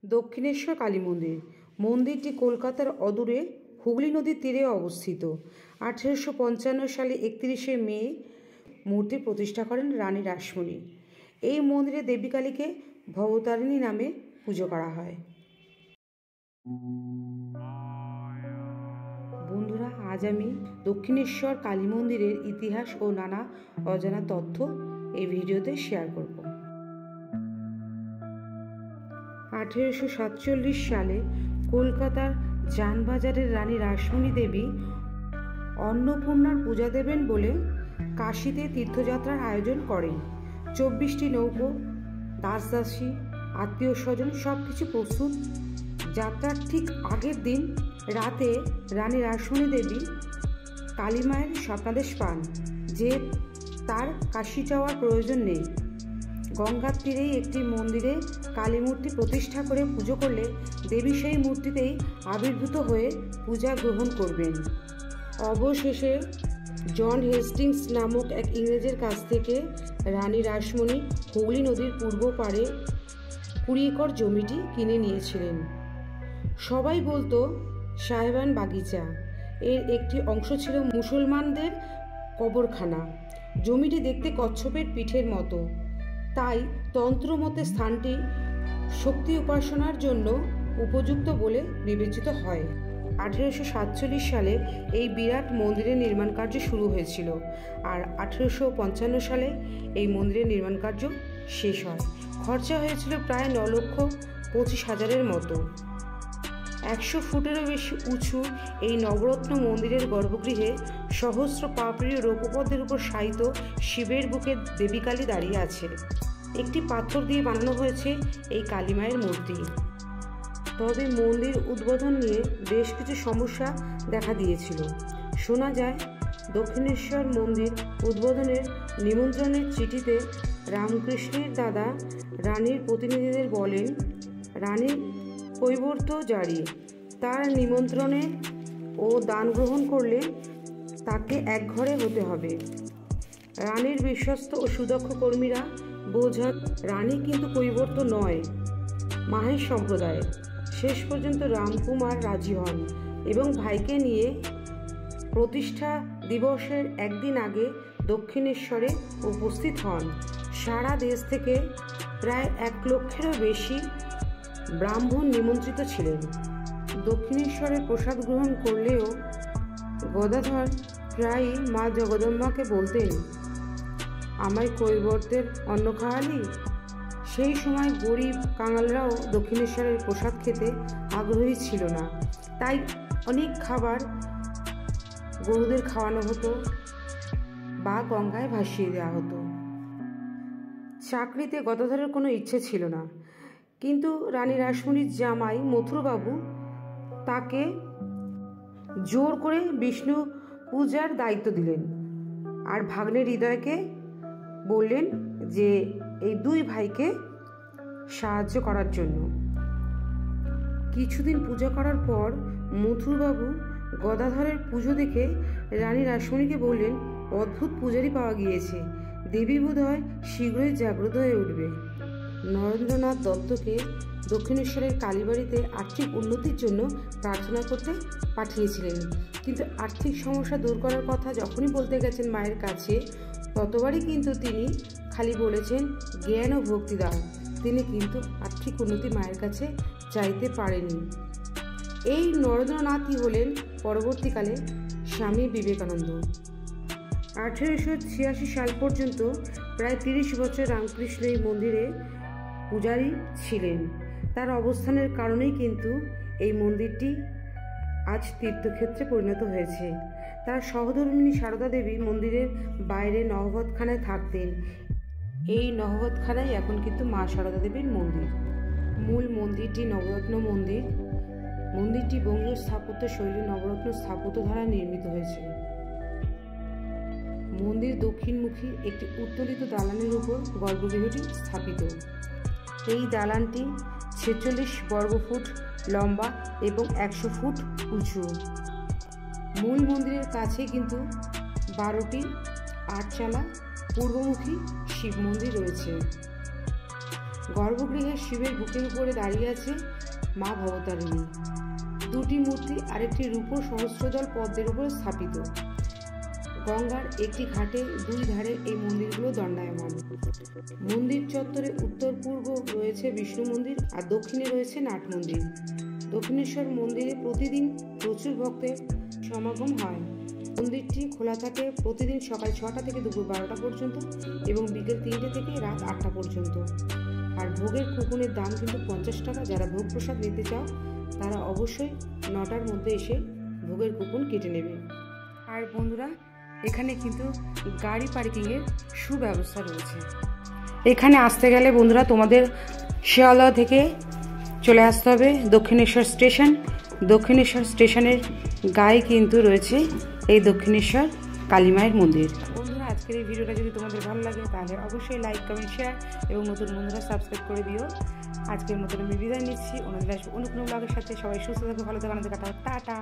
দক্ষিণেশ্বর কালী মন্দির। মন্দিরটি কলকাতার অদূরে হুগলি নদীর তীরে অবস্থিত। 1855 সালে 31শে মে মূর্তি প্রতিষ্ঠা করেন রানী রাসমণি। এই মন্দিরে দেবী কালীকে ভবতারিণী নামে পুজো করা হয়। বন্ধুরা, আজ আমি দক্ষিণেশ্বর কালী মন্দিরের ইতিহাস ও নানা অজানা তথ্য এই ভিডিওতে শেয়ার করব। 1847 সালে কলকাতার জানবাজারের রানী রাসমণি দেবী অন্নপূর্ণার পূজা দেবেন বলে কাশীতে তীর্থযাত্রার আয়োজন করেন। 24টি নৌকো, দাসদাসী, আত্মীয় স্বজন সব কিছু প্রস্তুত। যাত্রার ঠিক আগের দিন রাতে রানী রাসমণি দেবী কালীমায়ের স্বপ্নাদেশ পান যে তার কাশী যাওয়ার প্রয়োজন নেই। গঙ্গার তীরেই একটি মন্দিরে কালী মূর্তি প্রতিষ্ঠা করে পুজো করলে দেবী সেই মূর্তিতেই আবির্ভূত হয়ে পূজা গ্রহণ করবেন। অবশেষে জন হেস্টিংস নামক এক ইংরেজের কাছ থেকে রানী রাসমণি হুগলি নদীর পূর্ব পাড়ে 20 একর জমিটি কিনে নিয়েছিলেন। সবাই বলতো সাহেবান বাগিচা। এর একটি অংশ ছিল মুসলমানদের কবরখানা। জমিটি দেখতে কচ্ছপের পিঠের মতো, তাই তন্ত্রমতে স্থানটি শক্তি উপাসনার জন্য উপযুক্ত বলে বিবেচিত হয়। 1847 সালে এই বিরাট মন্দিরের নির্মাণ কার্য শুরু হয়েছিল আর 1855 সালে এই মন্দিরের নির্মাণ কার্য শেষ হয়। খরচা হয়েছিল প্রায় 9,25,000-এর মতো। 100 ফুটেরও বেশি উঁচু এই নবরত্ন মন্দিরের গর্ভগৃহে সহস্র পাপড়ি রৌপ্যপদ্মের উপর শায়িত শিবের বুকে দেবী কালী দাঁড়িয়ে আছে। একটি পাথর দিয়ে বানানো হয়েছে এই কালীমায়ের মূর্তি। তবে মন্দির উদ্বোধন নিয়ে বেশ কিছু সমস্যা দেখা দিয়েছিল। শোনা যায় দক্ষিণেশ্বর মন্দির উদ্বোধনের নিমন্ত্রণের চিঠিতে রামকৃষ্ণের দাদা রানীর প্রতিনিধিদের বলেন, রানীর কৈবর্ত জারি, তার নিমন্ত্রণে ও দান গ্রহণ করলে তাকে এক ঘরে হতে হবে। রানীর বিশ্বস্ত ও সুদক্ষ কর্মীরা বোঝান রানী কিন্তু কৈবর্ত নয়, মাহেশ সম্প্রদায়ের। শেষ পর্যন্ত রামকুমার রাজি হন এবং ভাইকে নিয়ে প্রতিষ্ঠা দিবসের একদিন আগে দক্ষিণেশ্বরে উপস্থিত হন। সারা দেশ থেকে প্রায় 1 লক্ষেরও বেশি ব্রাহ্মণ নিমন্ত্রিত ছিলেন। দক্ষিণেশ্বরে প্রসাদ গ্রহণ করলেও গদাধর প্রায়ই মা জগদম্বাকে বলতেন, আমায় কৈবর্তের অন্ন খাওয়ালি। সেই সময় গরিব কাঙালরাও দক্ষিণেশ্বরের প্রসাদ খেতে আগ্রহী ছিল না, তাই অনেক খাবার গরুদের খাওয়ানো হতো বা গঙ্গায় ভাসিয়ে দেওয়া হতো। চাকরিতে গদাধরের কোনো ইচ্ছে ছিল না, কিন্তু রানী রাসমণির জামাই মথুরবাবু তাকে জোর করে বিষ্ণু পূজার দায়িত্ব দিলেন আর ভাগ্নে হৃদয়কে বললেন যে এই 2 ভাইকে সাহায্য করার জন্য। কিছুদিন পূজা করার পর মথুরবাবু গদাধরের পুজো দেখে রানী রাসমণিকে বললেন, অদ্ভুত পূজারি পাওয়া গিয়েছে, দেবী বোধহয় শীঘ্রই জাগ্রত হয়ে উঠবে। নরেন্দ্রনাথ দত্তকে দক্ষিণেশ্বরের কালীবাড়িতে আর্থিক উন্নতির জন্য প্রার্থনা করতে পাঠিয়েছিলেন, কিন্তু আর্থিক সমস্যা দূর করার কথা যখনই বলতে গেছেন মায়ের কাছে, ততবারই কিন্তু তিনি খালি বলেছেন জ্ঞান ও ভক্তি দাও। তিনি কিন্তু আর্থিক উন্নতি মায়ের কাছে চাইতে পারেনি। এই নরেন্দ্রনাথই হলেন পরবর্তীকালে স্বামী বিবেকানন্দ। 1886 সাল পর্যন্ত প্রায় 30 বছর রামকৃষ্ণ এই মন্দিরে পূজারী ছিলেন। তার অবস্থানের কারণেই কিন্তু এই মন্দিরটি আজ তীর্থক্ষেত্রে পরিণত হয়েছে। তার সহধর্মিণী সারদা দেবী মন্দিরের বাইরে নহবতখানায় থাকতেন। এই নহবতখানায় এখন কিন্তু মা সারদা দেবীর মন্দির। মূল মন্দিরটি নবরত্ন মন্দির। মন্দিরটি বঙ্গীয় স্থাপত্য শৈলী নবরত্ন স্থাপত্য ধারা নির্মিত হয়েছে। মন্দির দক্ষিণমুখী একটি উত্তোলিত দালানের উপর গর্ভগৃহটি স্থাপিত। এই দালানটি 46 বর্গফুট লম্বা এবং 100 ফুট উঁচু। মূল মন্দিরের কাছে কিন্তু 12টি 8 চালা পূর্বমুখী শিব মন্দির রয়েছে। গর্ভগৃহে শিবের বুকের উপরে দাঁড়িয়ে আছে মা ভবতারিণী। দুটি মূর্তি আরেকটি রূপোর সহস্রদল পদ্মের উপর স্থাপিত। গঙ্গার একটি ঘাটে দুই ধারে এই মন্দিরগুলো দণ্ডায়মান। মন্দির চত্বরে উত্তর পূর্ব রয়েছে বিষ্ণু মন্দির আর দক্ষিণে রয়েছে নাট মন্দির। দক্ষিণেশ্বর মন্দিরে প্রতিদিন প্রচুর ভক্তের সমাগম হয়। মন্দিরটি খোলা থাকে প্রতিদিন সকাল 6টা থেকে দুপুর 12টা পর্যন্ত এবং বিকেল 3টে থেকে রাত 8টা পর্যন্ত। আর ভোগের কুপনের দাম কিন্তু 50 টাকা। যারা ভোগ প্রসাদ নিতে চাও তারা অবশ্যই 9টার মধ্যে এসে ভোগের কুপন কেটে নেবে। আর বন্ধুরা, এখানে কিন্তু গাড়ি পার্কিংয়ের সুব্যবস্থা রয়েছে। এখানে আসতে গেলে বন্ধুরা তোমাদের শিয়ালদহ থেকে চলে আসতে হবে দক্ষিণেশ্বর স্টেশন। দক্ষিণেশ্বর স্টেশনের গায়ে কিন্তু রয়েছে এই দক্ষিণেশ্বর কালী মায়ের মন্দির। বন্ধুরা, আজকের এই ভিডিওটা যদি তোমাদের ভালো লাগে তাহলে অবশ্যই লাইক, কমেন্ট, শেয়ার এবং নতুন বন্ধুরা সাবস্ক্রাইব করে দিও। আজকের মতন আমি বিদায় নিচ্ছি। ওনাদের আসবো অন্য কোনো ব্লগের সাথে। সবাই সুস্থ থাকো, ভালো থাকো, আনন্দে কাটাও। টাটা।